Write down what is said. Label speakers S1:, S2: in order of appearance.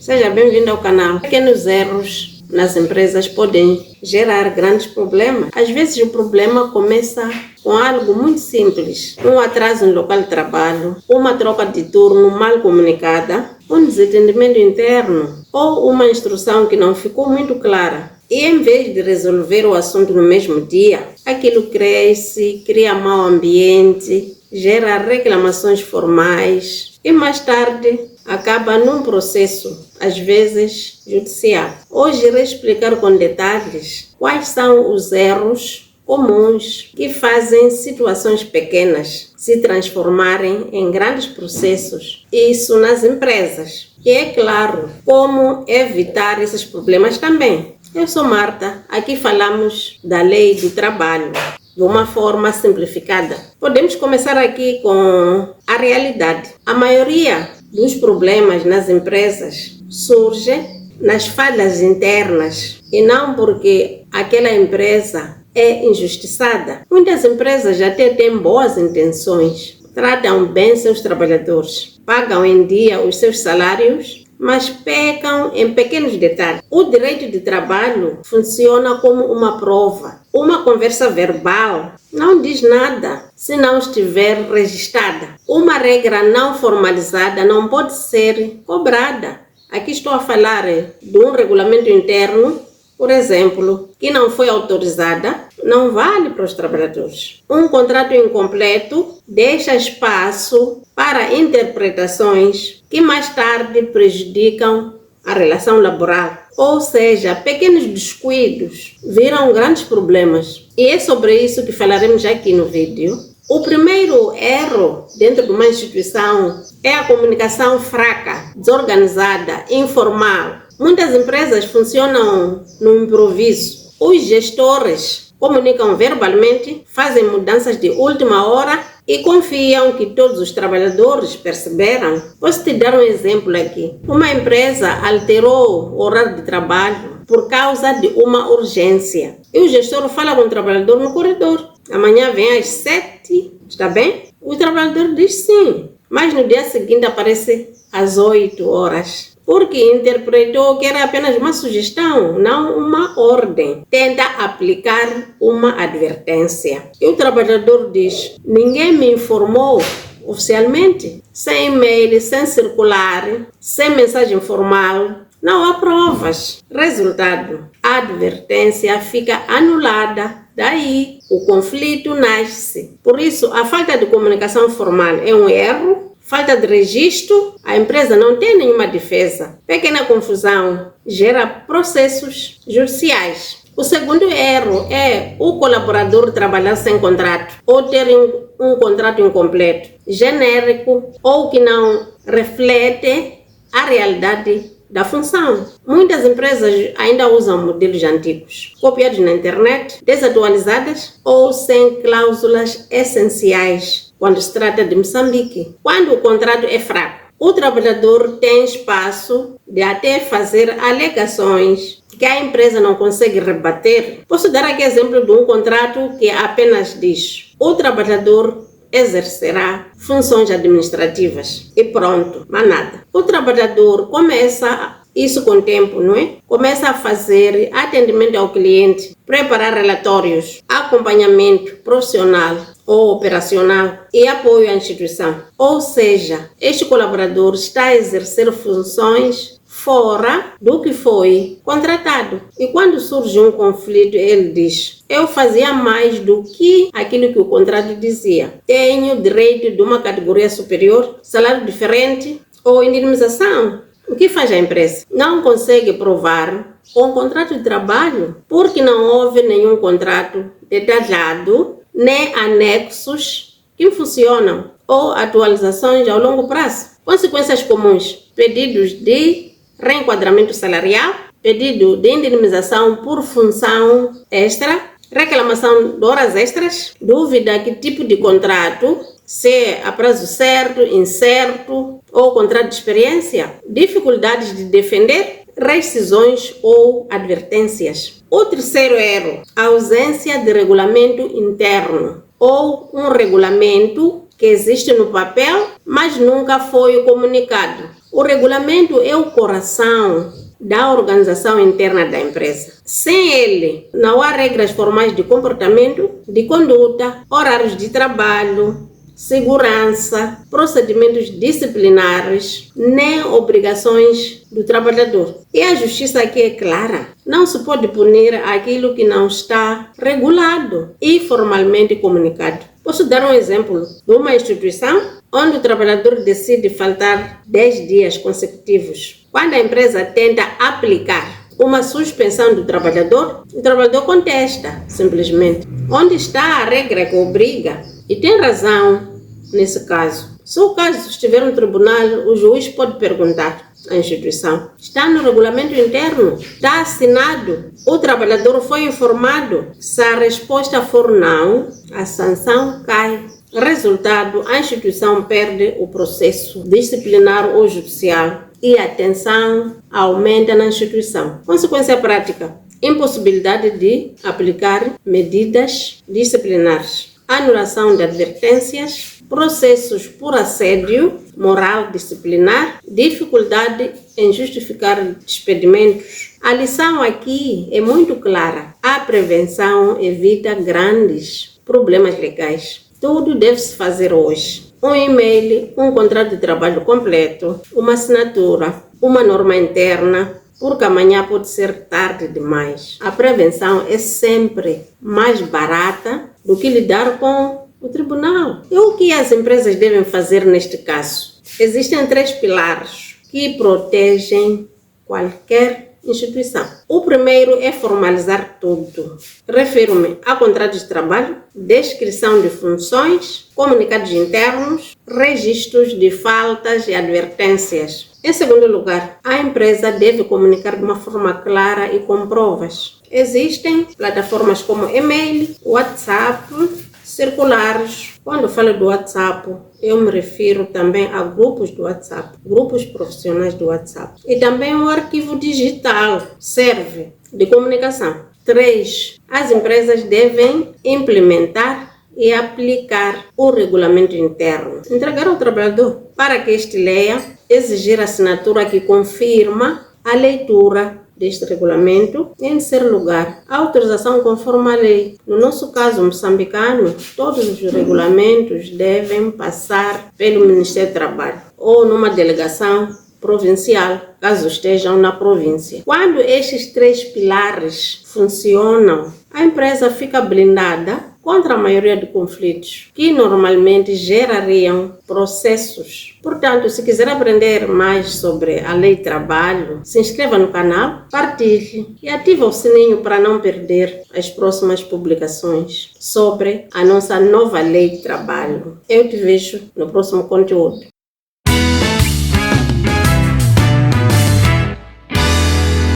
S1: Seja bem-vindo ao canal. Pequenos erros nas empresas podem gerar grandes problemas. Às vezes o problema começa com algo muito simples. Um atraso no local de trabalho, uma troca de turno mal comunicada, um desentendimento interno ou uma instrução que não ficou muito clara. E em vez de resolver o assunto no mesmo dia, aquilo cresce, cria mau ambiente, gera reclamações formais e mais tarde acaba num processo, às vezes judicial. Hoje irei explicar com detalhes quais são os erros comuns que fazem situações pequenas se transformarem em grandes processos, isso nas empresas. E é claro, como evitar esses problemas também. Eu sou Marta, aqui falamos da lei do trabalho de uma forma simplificada. Podemos começar aqui com a realidade. A maioria dos problemas nas empresas surge nas falhas internas e não porque aquela empresa é injustiçada. Muitas empresas até têm boas intenções, tratam bem seus trabalhadores, pagam em dia os seus salários, mas pecam em pequenos detalhes. O direito de trabalho funciona como uma prova. Uma conversa verbal não diz nada se não estiver registrada. Uma regra não formalizada não pode ser cobrada. Aqui estou a falar de um regulamento interno, por exemplo, que não foi autorizada, não vale para os trabalhadores. Um contrato incompleto deixa espaço para interpretações que mais tarde prejudicam a relação laboral. Ou seja, pequenos descuidos viram grandes problemas. E é sobre isso que falaremos aqui no vídeo. O primeiro erro dentro de uma instituição é a comunicação fraca, desorganizada, informal. Muitas empresas funcionam no improviso. Os gestores comunicam verbalmente, fazem mudanças de última hora e confiam que todos os trabalhadores perceberam. Posso te dar um exemplo aqui. Uma empresa alterou o horário de trabalho por causa de uma urgência. E o gestor fala com o trabalhador no corredor. Amanhã vem às 7, está bem? O trabalhador diz sim, mas no dia seguinte aparece às 8 horas. Porque interpretou que era apenas uma sugestão, não uma ordem. Tenta aplicar uma advertência. E o trabalhador diz, ninguém me informou oficialmente, sem e-mail, sem circular, sem mensagem formal. Não há provas. Resultado, a advertência fica anulada. Daí, o conflito nasce. Por isso, a falta de comunicação formal é um erro. Falta de registro, a empresa não tem nenhuma defesa. Pequena confusão gera processos judiciais. O segundo erro é o colaborador trabalhar sem contrato ou ter um contrato incompleto, genérico ou que não reflete a realidade da função. Muitas empresas ainda usam modelos antigos, copiados na internet, desatualizadas ou sem cláusulas essenciais quando se trata de Moçambique. Quando o contrato é fraco, o trabalhador tem espaço de até fazer alegações que a empresa não consegue rebater. Posso dar aqui exemplo de um contrato que apenas diz: o trabalhador exercerá funções administrativas e pronto, mas nada. O trabalhador começa isso com o tempo, não é? Começa a fazer atendimento ao cliente, preparar relatórios, acompanhamento profissional ou operacional e apoio à instituição. Ou seja, este colaborador está a exercer funções fora do que foi contratado. E quando surge um conflito, ele diz: eu fazia mais do que aquilo que o contrato dizia. Tenho direito de uma categoria superior, salário diferente ou indenização. O que faz a empresa? Não consegue provar um contrato de trabalho porque não houve nenhum contrato detalhado, nem anexos que funcionam ou atualizações ao longo prazo. Consequências comuns: pedidos de reenquadramento salarial, pedido de indenização por função extra, reclamação de horas extras, dúvida que tipo de contrato, se é a prazo certo, incerto ou contrato de experiência, dificuldades de defender, rescisões ou advertências. O terceiro erro, a ausência de regulamento interno ou um regulamento que existe no papel, mas nunca foi comunicado. O regulamento é o coração da organização interna da empresa. Sem ele, não há regras formais de comportamento, de conduta, horários de trabalho, segurança, procedimentos disciplinares, nem obrigações do trabalhador. E a justiça aqui é clara. Não se pode punir aquilo que não está regulado e formalmente comunicado. Posso dar um exemplo de uma instituição onde o trabalhador decide faltar 10 dias consecutivos. Quando a empresa tenta aplicar uma suspensão do trabalhador, o trabalhador contesta, simplesmente. Onde está a regra que obriga? E tem razão nesse caso. Se o caso estiver no tribunal, o juiz pode perguntar à instituição: está no regulamento interno? Está assinado? O trabalhador foi informado? Se a resposta for não, a sanção cai. Resultado, a instituição perde o processo disciplinar ou judicial e a tensão aumenta na instituição. Consequência prática: impossibilidade de aplicar medidas disciplinares, anulação de advertências, processos por assédio moral disciplinar, dificuldade em justificar despedimentos. A lição aqui é muito clara. A prevenção evita grandes problemas legais. Tudo deve-se fazer hoje. Um e-mail, um contrato de trabalho completo, uma assinatura, uma norma interna, porque amanhã pode ser tarde demais. A prevenção é sempre mais barata do que lidar com o tribunal. E o que as empresas devem fazer neste caso? Existem 3 pilares que protegem qualquer instituição. O primeiro é formalizar tudo. Refiro-me a contratos de trabalho, descrição de funções, comunicados internos, registros de faltas e advertências. Em segundo lugar, a empresa deve comunicar de uma forma clara e com provas. Existem plataformas como e-mail, WhatsApp, circulares. Quando falo do WhatsApp, eu me refiro também a grupos do WhatsApp, grupos profissionais do WhatsApp. E também o arquivo digital serve de comunicação. 3. As empresas devem implementar e aplicar o regulamento interno. Entregar ao trabalhador para que este leia, exigir assinatura que confirma a leitura deste regulamento. Em terceiro lugar, a autorização conforme a lei. No nosso caso moçambicano, todos os regulamentos devem passar pelo Ministério do Trabalho ou numa delegação provincial, caso estejam na província. Quando estes 3 pilares funcionam, a empresa fica blindada contra a maioria de conflitos que normalmente gerariam processos. Portanto, se quiser aprender mais sobre a Lei do Trabalho, se inscreva no canal, partilhe e ative o sininho para não perder as próximas publicações sobre a nossa nova Lei do Trabalho. Eu te vejo no próximo conteúdo.